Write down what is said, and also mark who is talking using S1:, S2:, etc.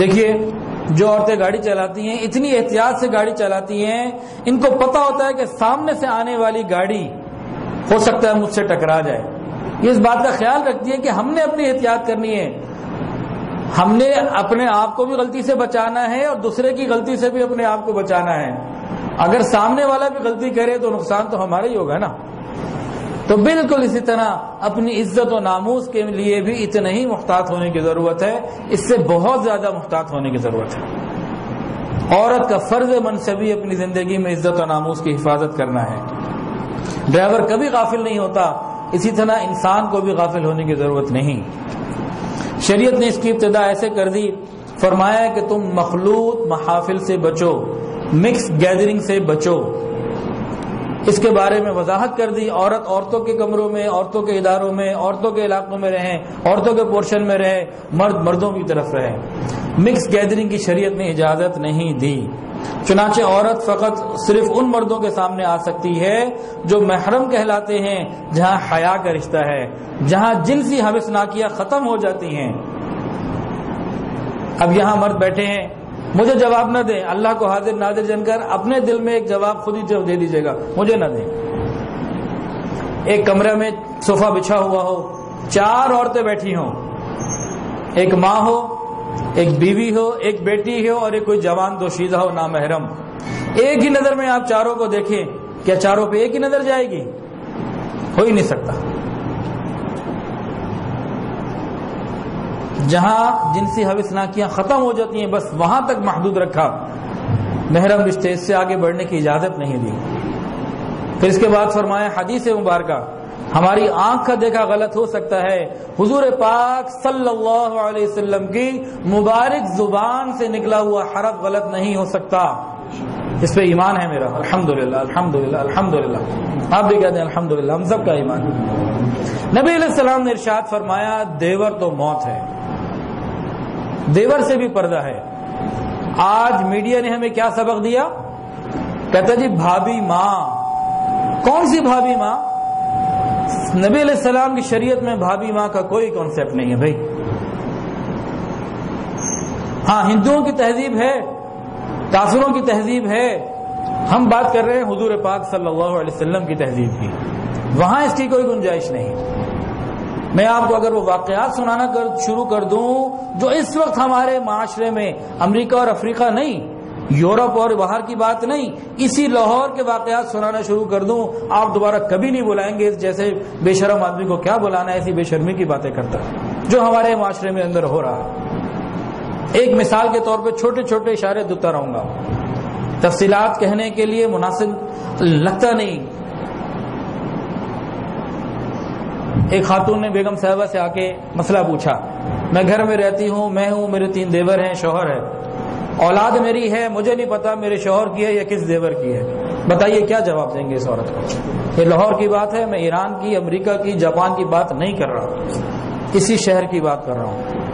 S1: دیکھیے جو عورتیں گاڑی چلاتی ہیں اتنی احتیاط سے گاڑی چلاتی ہیں، ان کو پتہ ہوتا ہے کہ سامنے سے آنے والی گاڑی ہو سکتا ہے مجھ سے ٹکرا جائے، یہ اس بات کا خیال رکھتی ہے کہ ہم نے اپنی احتیاط کرنی ہے، ہم نے اپنے آپ کو بھی غلطی سے بچانا ہے اور دوسرے کی غلطی سے بھی اپنے آپ کو بچانا ہے۔ اگر سامنے والا بھی غلطی کرے تو نقصان تو ہمارا ہی ہوگا نا۔ تو بالکل اسی طرح اپنی عزت و ناموس کے لیے بھی اتنا ہی محتاط ہونے کی ضرورت ہے، اس سے بہت زیادہ محتاط ہونے کی ضرورت ہے۔ عورت کا فرض منصبی اپنی زندگی میں عزت و ناموس کی حفاظت کرنا ہے۔ ڈرائیور کبھی غافل نہیں ہوتا، اسی طرح انسان کو بھی غافل ہونے کی ضرورت نہیں۔ شریعت نے اس کی ابتدا ایسے کر دی، فرمایا کہ تم مخلوط محافل سے بچو، مکس گیدرنگ سے بچو۔ اس کے بارے میں وضاحت کر دی، عورتوں کے کمروں میں، عورتوں کے اداروں میں، عورتوں کے علاقوں میں رہیں، عورتوں کے پورشن میں رہے، مرد مردوں کی طرف رہے۔ مکس گیدرنگ کی شریعت نے اجازت نہیں دی، چنانچہ عورت فقط صرف ان مردوں کے سامنے آ سکتی ہے جو محرم کہلاتے ہیں، جہاں حیا کا رشتہ ہے، جہاں جنسی حوثناکیاں ختم ہو جاتی ہیں۔ اب یہاں مرد بیٹھے ہیں، مجھے جواب نہ دیں، اللہ کو حاضر ناظر جان کر اپنے دل میں ایک جواب خود ہی دے دیجیے گا، مجھے نہ دیں۔ ایک کمرے میں صوفہ بچھا ہوا ہو، 4 عورتیں بیٹھی ہوں، ایک ماں ہو، ایک بیوی ہو، ایک بیٹی ہو اور ایک کوئی جوان دوشیزہ ہو نامحرم، ایک ہی نظر میں آپ چاروں کو دیکھیں، کیا چاروں پہ ایک ہی نظر جائے گی؟ ہو ہی نہیں سکتا۔ جہاں جنسی حوثناکیاں ختم ہو جاتی ہیں بس وہاں تک محدود رکھا، محرم رشتے سے آگے بڑھنے کی اجازت نہیں دی۔ پھر اس کے بعد فرمایا حدیث مبارکہ، ہماری آنکھ کا دیکھا غلط ہو سکتا ہے، حضور پاک صلی اللہ علیہ وسلم کی مبارک زبان سے نکلا ہوا حرف غلط نہیں ہو سکتا۔ اس پہ ایمان ہے میرا، الحمدللہ الحمدللہ الحمدللہ، آپ بھی کہتے ہیں الحمدللہ، ہم سب کا ایمان۔ نبی علیہ السلام نے ارشاد فرمایا دیور تو موت ہے، دیور سے بھی پردہ ہے۔ آج میڈیا نے ہمیں کیا سبق دیا؟ کہتا جی بھابھی ماں، کون سی بھابھی ماں؟ نبی علیہ السلام کی شریعت میں بھابھی ماں کا کوئی کانسیپٹ نہیں ہے بھائی۔ ہاں ہندوؤں کی تہذیب ہے، کافروں کی تہذیب ہے، ہم بات کر رہے ہیں حضور پاک صلی اللہ علیہ وسلم کی تہذیب کی، وہاں اس کی کوئی گنجائش نہیں۔ میں آپ کو اگر وہ واقعات سنانا شروع کر دوں جو اس وقت ہمارے معاشرے میں، امریکہ اور افریقہ نہیں، یورپ اور باہر کی بات نہیں، اسی لاہور کے واقعات سنانا شروع کر دوں، آپ دوبارہ کبھی نہیں بلائیں گے جیسے بے شرم آدمی کو کیا بلانا ہے، ایسی بے شرمی کی باتیں کرتا ہے جو ہمارے معاشرے میں اندر ہو رہا ہے۔ ایک مثال کے طور پہ چھوٹے چھوٹے اشارے دیتا رہوں گا، تفصیلات کہنے کے لیے مناسب لگتا نہیں۔ ایک خاتون نے بیگم صاحبہ سے آ کے مسئلہ پوچھا، میں گھر میں رہتی ہوں، میں ہوں، میرے 3 دیور ہیں، شوہر ہے، اولاد میری ہے، مجھے نہیں پتا میرے شوہر کی ہے یا کس دیور کی ہے، بتائیے کیا جواب دیں گے اس عورت کو؟ یہ لاہور کی بات ہے، میں ایران کی، امریکہ کی، جاپان کی بات نہیں کر رہا ہوں، اسی شہر کی بات کر رہا ہوں۔